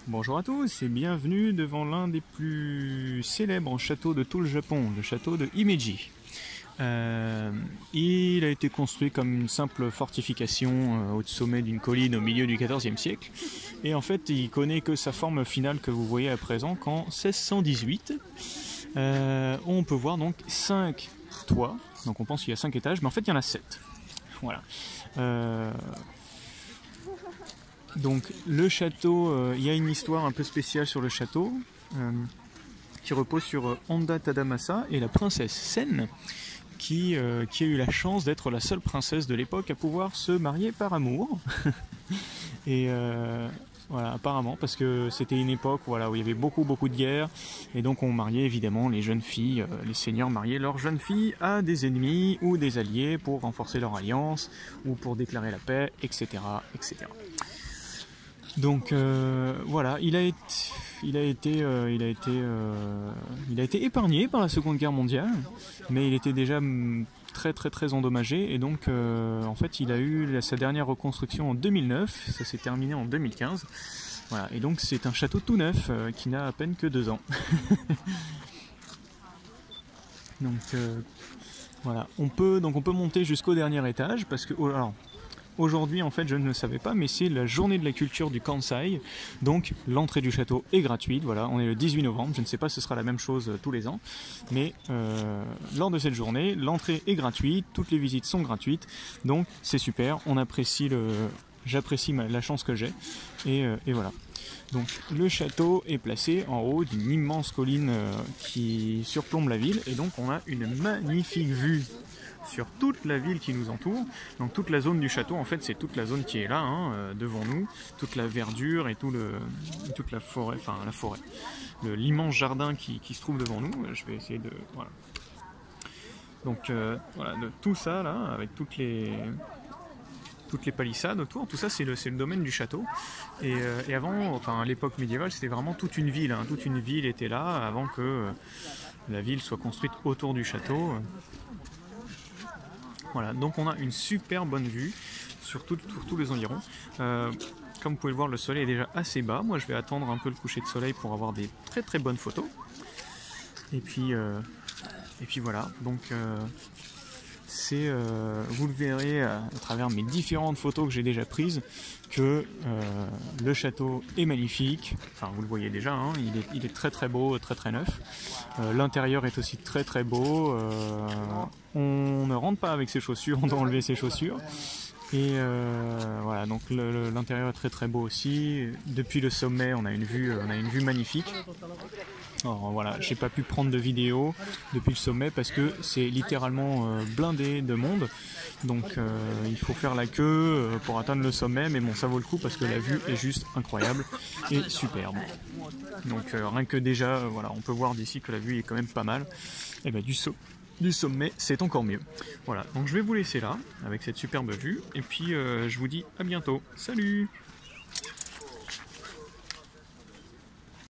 Bonjour à tous et bienvenue devant l'un des plus célèbres châteaux de tout le Japon, le château de Himeji. Il a été construit comme une simple fortification au sommet d'une colline au milieu du XIVe siècle. Et en fait, il connaît que sa forme finale que vous voyez à présent qu'en 1618. On peut voir donc 5 toits, donc on pense qu'il y a 5 étages, mais en fait il y en a 7. Voilà. Donc le château, il y a une histoire un peu spéciale sur le château qui repose sur Honda Tadamasa et la princesse Sen qui a eu la chance d'être la seule princesse de l'époque à pouvoir se marier par amour. Et voilà, apparemment, parce que c'était une époque voilà, où il y avait beaucoup de guerres, et donc on mariait évidemment les jeunes filles, les seigneurs mariaient leurs jeunes filles à des ennemis ou des alliés pour renforcer leur alliance, ou pour déclarer la paix, etc. etc. Donc voilà, il a été épargné par la Seconde Guerre mondiale, mais il était déjà très endommagé, et donc en fait il a eu sa dernière reconstruction en 2009, ça s'est terminé en 2015. Voilà, et donc c'est un château tout neuf qui n'a à peine que 2 ans. Donc voilà, on peut monter jusqu'au dernier étage parce que alors, aujourd'hui, en fait, je ne le savais pas, mais c'est la journée de la culture du Kansai, donc l'entrée du château est gratuite. Voilà, on est le 18 novembre, je ne sais pas si ce sera la même chose tous les ans, mais lors de cette journée, l'entrée est gratuite, toutes les visites sont gratuites, donc c'est super, j'apprécie la chance que j'ai, et voilà. Donc le château est placé en haut d'une immense colline qui surplombe la ville, et donc on a une magnifique vue sur toute la ville qui nous entoure. Donc toute la zone du château, en fait, c'est toute la zone qui est là, devant nous, toute la verdure et toute la forêt, enfin la forêt, l'immense jardin qui se trouve devant nous. Je vais essayer de... Voilà. Donc voilà, de tout ça là, avec toutes les palissades autour, tout ça c'est le domaine du château. Et avant, enfin à l'époque médiévale, c'était vraiment toute une ville, toute une ville était là avant que la ville soit construite autour du château. Voilà, donc on a une super bonne vue sur tous les environs. Comme vous pouvez le voir, le soleil est déjà assez bas. Moi je vais attendre un peu le coucher de soleil pour avoir des très bonnes photos. Et puis voilà, donc vous le verrez à travers mes différentes photos que j'ai déjà prises que le château est magnifique. Enfin vous le voyez déjà, il est très beau, très neuf. L'intérieur est aussi très beau. On ne rentre pas avec ses chaussures, on doit enlever ses chaussures. Et voilà, donc l'intérieur est très beau aussi. Depuis le sommet, on a une vue magnifique. Alors voilà, j'ai pas pu prendre de vidéo depuis le sommet parce que c'est littéralement blindé de monde. Donc il faut faire la queue pour atteindre le sommet, mais bon, ça vaut le coup parce que la vue est juste incroyable et superbe. Donc rien que déjà, voilà, on peut voir d'ici que la vue est quand même pas mal. Et ben du sommet, c'est encore mieux. Voilà, donc je vais vous laisser là avec cette superbe vue et puis je vous dis à bientôt. Salut!